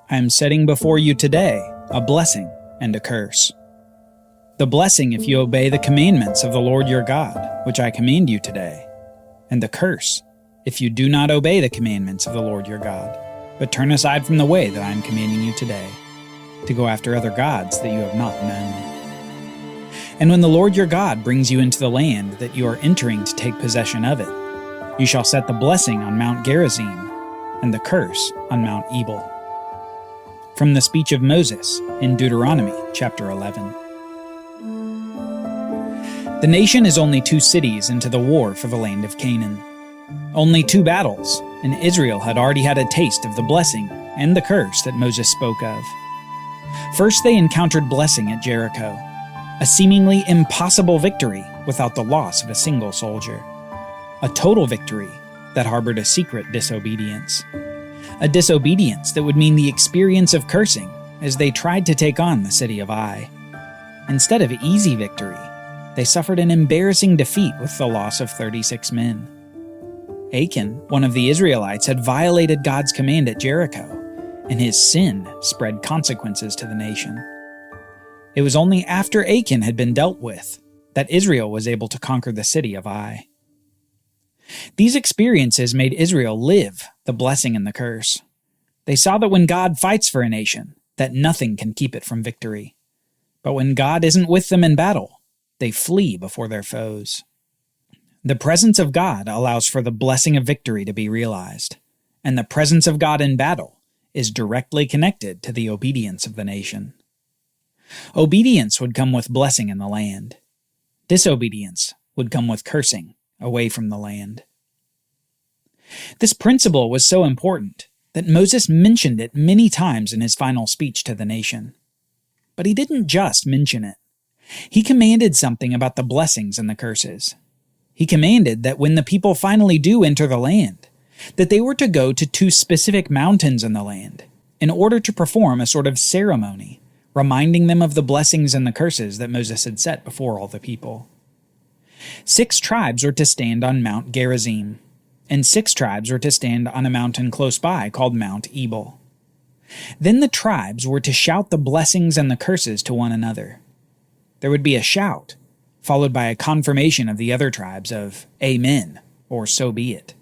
I am setting before you today a blessing and a curse. The blessing if you obey the commandments of the Lord your God, which I command you today, and the curse if you do not obey the commandments of the Lord your God, but turn aside from the way that I am commanding you today, to go after other gods that you have not known. And when the Lord your God brings you into the land that you are entering to take possession of it, you shall set the blessing on Mount Gerizim, and the curse on Mount Ebal. From the speech of Moses in Deuteronomy chapter 11. The nation is only 2 cities into the war for the land of Canaan. Only 2 battles, and Israel had already had a taste of the blessing and the curse that Moses spoke of. First they encountered blessing at Jericho, a seemingly impossible victory without the loss of a single soldier. A total victory that harbored a secret disobedience. A disobedience that would mean the experience of cursing as they tried to take on the city of Ai. Instead of easy victory, they suffered an embarrassing defeat with the loss of 36 men. Achan, one of the Israelites, had violated God's command at Jericho, and his sin spread consequences to the nation. It was only after Achan had been dealt with that Israel was able to conquer the city of Ai. These experiences made Israel live the blessing and the curse. They saw that when God fights for a nation, that nothing can keep it from victory. But when God isn't with them in battle, they flee before their foes. The presence of God allows for the blessing of victory to be realized, and the presence of God in battle is directly connected to the obedience of the nation. Obedience would come with blessing in the land. Disobedience would come with cursing away from the land. This principle was so important that Moses mentioned it many times in his final speech to the nation. But he didn't just mention it. He commanded something about the blessings and the curses. He commanded that when the people finally do enter the land, that they were to go to 2 specific mountains in the land in order to perform a sort of ceremony, reminding them of the blessings and the curses that Moses had set before all the people. 6 tribes were to stand on Mount Gerizim, and 6 tribes were to stand on a mountain close by called Mount Ebal. Then the tribes were to shout the blessings and the curses to one another. There would be a shout, followed by a confirmation of the other tribes of Amen, or so be it.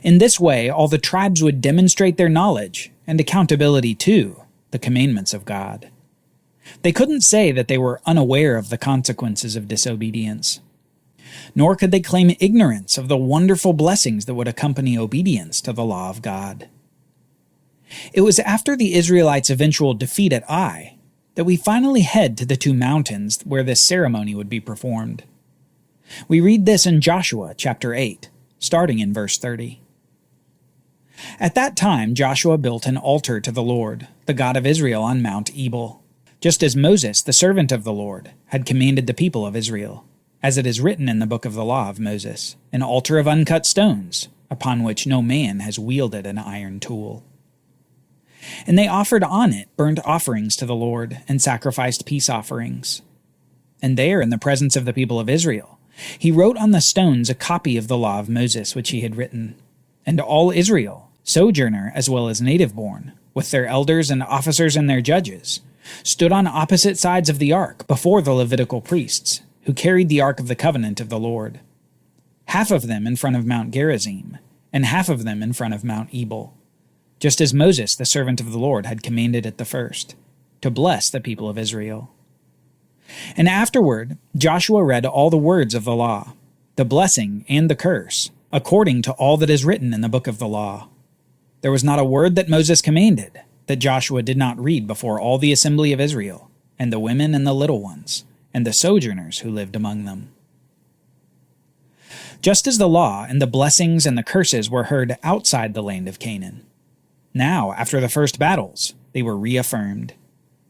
In this way, all the tribes would demonstrate their knowledge and accountability to the commandments of God. They couldn't say that they were unaware of the consequences of disobedience, nor could they claim ignorance of the wonderful blessings that would accompany obedience to the law of God. It was after the Israelites' eventual defeat at Ai that we finally head to the 2 mountains where this ceremony would be performed. We read this in Joshua chapter 8, starting in verse 30. At that time Joshua built an altar to the Lord, the God of Israel, on Mount Ebal, just as Moses, the servant of the Lord, had commanded the people of Israel, as it is written in the book of the law of Moses, an altar of uncut stones, upon which no man has wielded an iron tool. And they offered on it burnt offerings to the Lord, and sacrificed peace offerings. And there, in the presence of the people of Israel, he wrote on the stones a copy of the law of Moses which he had written. And all Israel, sojourner as well as native-born, with their elders and officers and their judges, stood on opposite sides of the ark before the Levitical priests, who carried the ark of the covenant of the Lord. Half of them in front of Mount Gerizim, and half of them in front of Mount Ebal, just as Moses, the servant of the Lord, had commanded at the first, to bless the people of Israel. And afterward Joshua read all the words of the law, the blessing and the curse, according to all that is written in the book of the law. There was not a word that Moses commanded that Joshua did not read before all the assembly of Israel, and the women and the little ones, and the sojourners who lived among them. Just as the law and the blessings and the curses were heard outside the land of Canaan, now, after the first battles, they were reaffirmed.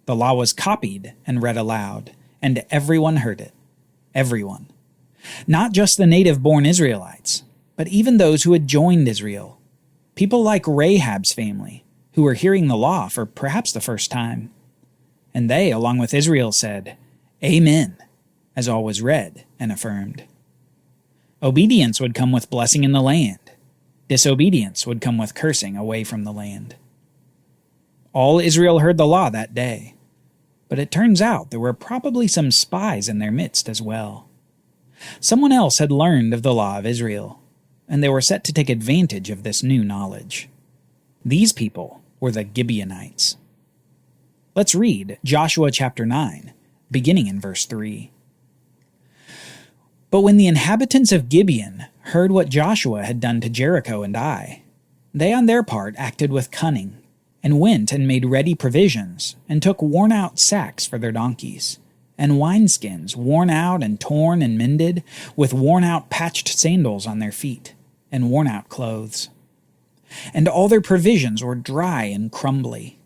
The law was copied and read aloud, and everyone heard it. Everyone. Not just the native-born Israelites, but even those who had joined Israel. People like Rahab's family, who were hearing the law for perhaps the first time. And they, along with Israel, said, Amen, as all was read and affirmed. Obedience would come with blessing in the land. Disobedience would come with cursing away from the land. All Israel heard the law that day. But it turns out there were probably some spies in their midst as well. Someone else had learned of the law of Israel, and they were set to take advantage of this new knowledge. These people were the Gibeonites. Let's read Joshua chapter 9, beginning in verse 3. But when the inhabitants of Gibeon heard what Joshua had done to Jericho and Ai, they on their part acted with cunning, and went and made ready provisions, and took worn-out sacks for their donkeys, and wineskins worn out and torn and mended, with worn-out patched sandals on their feet, and worn-out clothes. And all their provisions were dry and crumbly.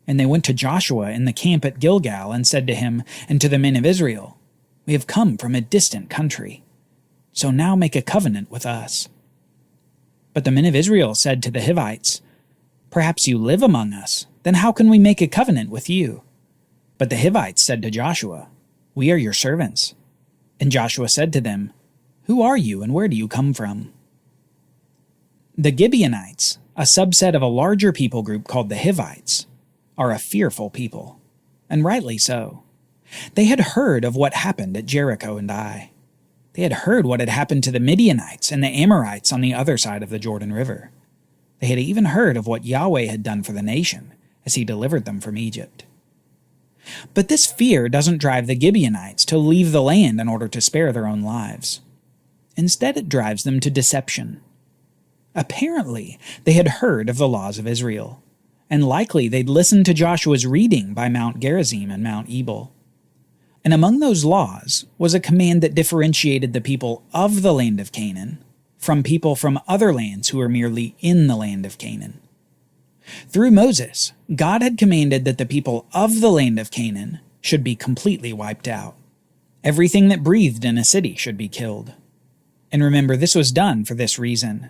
And they went to Joshua in the camp at Gilgal, and said to him and to the men of Israel, We have come from a distant country, so now make a covenant with us. But the men of Israel said to the Hivites, Perhaps you live among us, then how can we make a covenant with you? But the Hivites said to Joshua, We are your servants. And Joshua said to them, Who are you, and where do you come from? The Gibeonites, a subset of a larger people group called the Hivites, are a fearful people, and rightly so. They had heard of what happened at Jericho and Ai. They had heard what had happened to the Midianites and the Amorites on the other side of the Jordan River. They had even heard of what Yahweh had done for the nation as he delivered them from Egypt. But this fear doesn't drive the Gibeonites to leave the land in order to spare their own lives. Instead, it drives them to deception. Apparently, they had heard of the laws of Israel, and likely they'd listened to Joshua's reading by Mount Gerizim and Mount Ebal. And among those laws was a command that differentiated the people of the land of Canaan from people from other lands who were merely in the land of Canaan. Through Moses, God had commanded that the people of the land of Canaan should be completely wiped out. Everything that breathed in a city should be killed. And remember, this was done for this reason,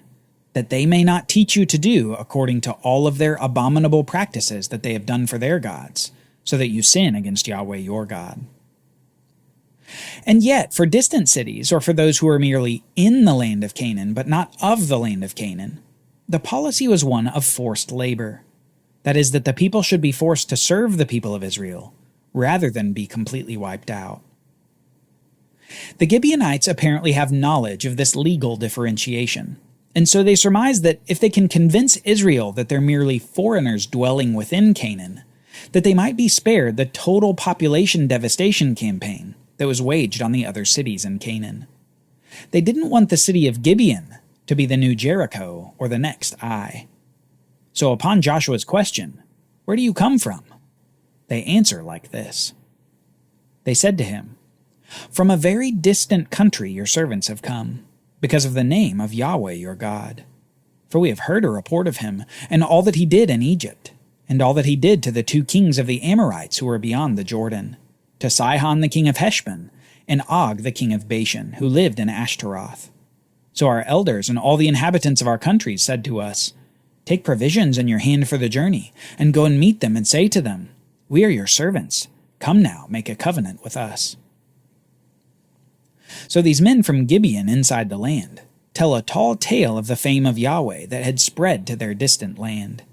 that they may not teach you to do according to all of their abominable practices that they have done for their gods, so that you sin against Yahweh your God. And yet, for distant cities, or for those who are merely in the land of Canaan, but not of the land of Canaan, the policy was one of forced labor. That is, that the people should be forced to serve the people of Israel, rather than be completely wiped out. The Gibeonites apparently have knowledge of this legal differentiation, and so they surmise that if they can convince Israel that they're merely foreigners dwelling within Canaan, that they might be spared the total population devastation campaign that was waged on the other cities in Canaan. They didn't want the city of Gibeon to be the new Jericho or the next Ai. So upon Joshua's question, Where do you come from? They answer like this. They said to him, From a very distant country your servants have come, because of the name of Yahweh your God. For we have heard a report of him, and all that he did in Egypt, and all that he did to the 2 kings of the Amorites who were beyond the Jordan, to Sihon the king of Heshbon, and Og the king of Bashan, who lived in Ashtaroth. So our elders and all the inhabitants of our countries said to us, Take provisions in your hand for the journey, and go and meet them, and say to them, We are your servants. Come now, make a covenant with us. So these men from Gibeon inside the land tell a tall tale of the fame of Yahweh that had spread to their distant land,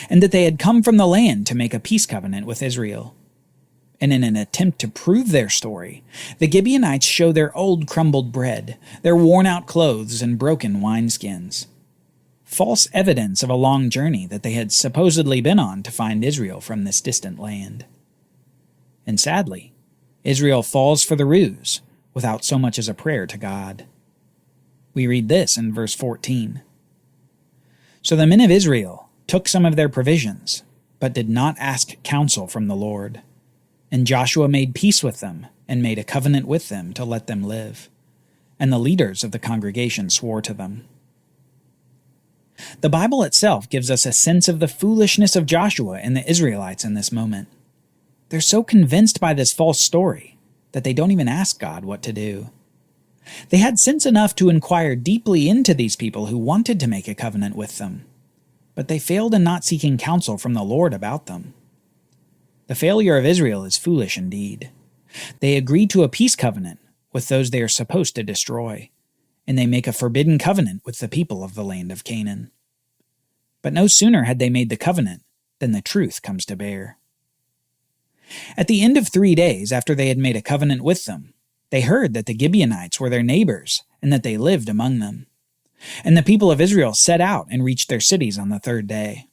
and that they had come from the land to make a peace covenant with Israel. And in an attempt to prove their story, the Gibeonites show their old crumbled bread, their worn-out clothes, and broken wineskins. False evidence of a long journey that they had supposedly been on to find Israel from this distant land. And sadly, Israel falls for the ruse without so much as a prayer to God. We read this in verse 14. So the men of Israel took some of their provisions, but did not ask counsel from the Lord. And Joshua made peace with them, and made a covenant with them to let them live. And the leaders of the congregation swore to them. The Bible itself gives us a sense of the foolishness of Joshua and the Israelites in this moment. They're so convinced by this false story that they don't even ask God what to do. They had sense enough to inquire deeply into these people who wanted to make a covenant with them, but they failed in not seeking counsel from the Lord about them. The failure of Israel is foolish indeed. They agree to a peace covenant with those they are supposed to destroy, and they make a forbidden covenant with the people of the land of Canaan. But no sooner had they made the covenant then the truth comes to bear. At the end of 3 days after they had made a covenant with them, they heard that the Gibeonites were their neighbors and that they lived among them. And the people of Israel set out and reached their cities on the 3rd day.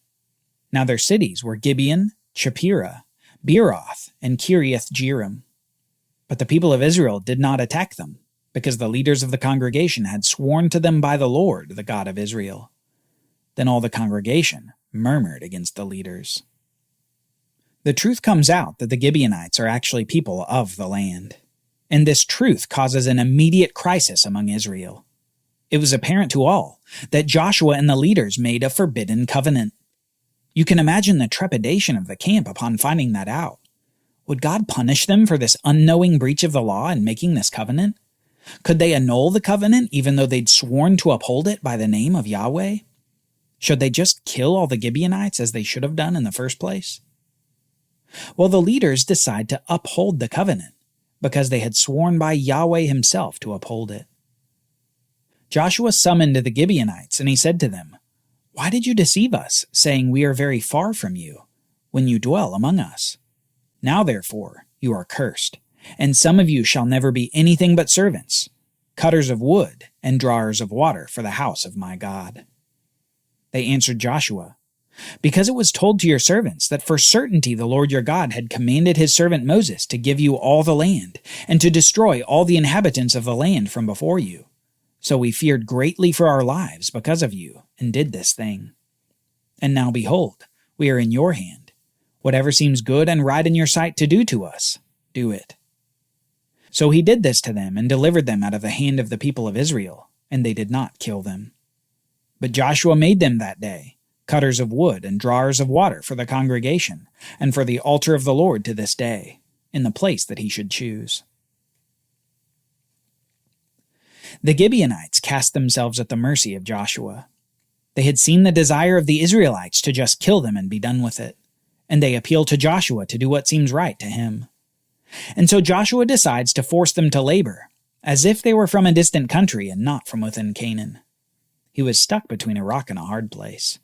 Now their cities were Gibeon, Chephirah, Beeroth, and Kiriath Jearim. But the people of Israel did not attack them, because the leaders of the congregation had sworn to them by the Lord, the God of Israel. Then all the congregation murmured against the leaders. The truth comes out that the Gibeonites are actually people of the land. And this truth causes an immediate crisis among Israel. It was apparent to all that Joshua and the leaders made a forbidden covenant. You can imagine the trepidation of the camp upon finding that out. Would God punish them for this unknowing breach of the law in making this covenant? Could they annul the covenant even though they'd sworn to uphold it by the name of Yahweh? Should they just kill all the Gibeonites as they should have done in the first place? Well, the leaders decide to uphold the covenant because they had sworn by Yahweh himself to uphold it. Joshua summoned the Gibeonites, and he said to them, "Why did you deceive us, saying we are very far from you, when you dwell among us? Now therefore you are cursed, and some of you shall never be anything but servants, cutters of wood and drawers of water for the house of my God." They answered Joshua, "Because it was told to your servants that for certainty the Lord your God had commanded his servant Moses to give you all the land, and to destroy all the inhabitants of the land from before you. So we feared greatly for our lives because of you, and did this thing. And now behold, we are in your hand. Whatever seems good and right in your sight to do to us, do it." So he did this to them, and delivered them out of the hand of the people of Israel, and they did not kill them. But Joshua made them that day cutters of wood and drawers of water for the congregation, and for the altar of the Lord to this day, in the place that he should choose. The Gibeonites cast themselves at the mercy of Joshua. They had seen the desire of the Israelites to just kill them and be done with it, and they appeal to Joshua to do what seems right to him. And so Joshua decides to force them to labor, as if they were from a distant country and not from within Canaan. He was stuck between a rock and a hard place.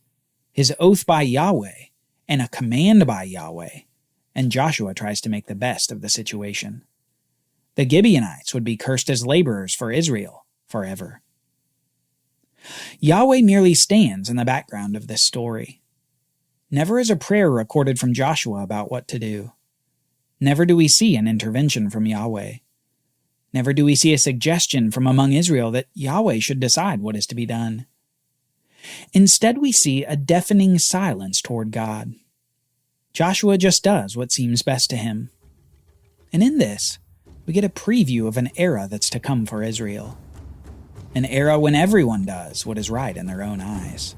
His oath by Yahweh and a command by Yahweh, and Joshua tries to make the best of the situation. The Gibeonites would be cursed as laborers for Israel forever. Yahweh merely stands in the background of this story. Never is a prayer recorded from Joshua about what to do. Never do we see an intervention from Yahweh. Never do we see a suggestion from among Israel that Yahweh should decide what is to be done. Instead, we see a deafening silence toward God. Joshua just does what seems best to him. And in this, we get a preview of an era that's to come for Israel. An era when everyone does what is right in their own eyes.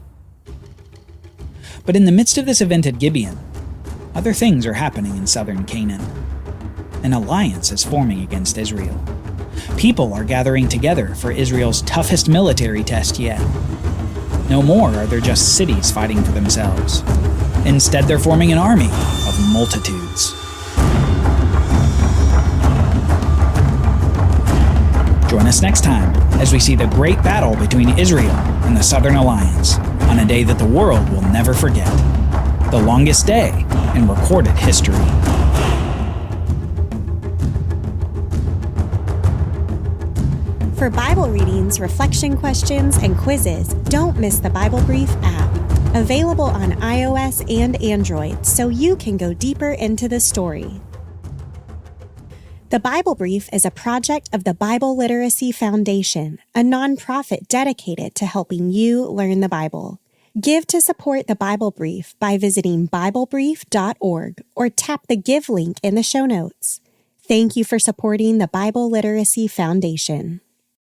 But in the midst of this event at Gibeon, other things are happening in southern Canaan. An alliance is forming against Israel. People are gathering together for Israel's toughest military test yet. No more are there just cities fighting for themselves. Instead, they're forming an army of multitudes. Join us next time as we see the great battle between Israel and the Southern Alliance on a day that the world will never forget. The longest day in recorded history. For Bible readings, reflection questions, and quizzes, don't miss the Bible Brief app. Available on iOS and Android, so you can go deeper into the story. The Bible Brief is a project of the Bible Literacy Foundation, a nonprofit dedicated to helping you learn the Bible. Give to support the Bible Brief by visiting BibleBrief.org or tap the Give link in the show notes. Thank you for supporting the Bible Literacy Foundation.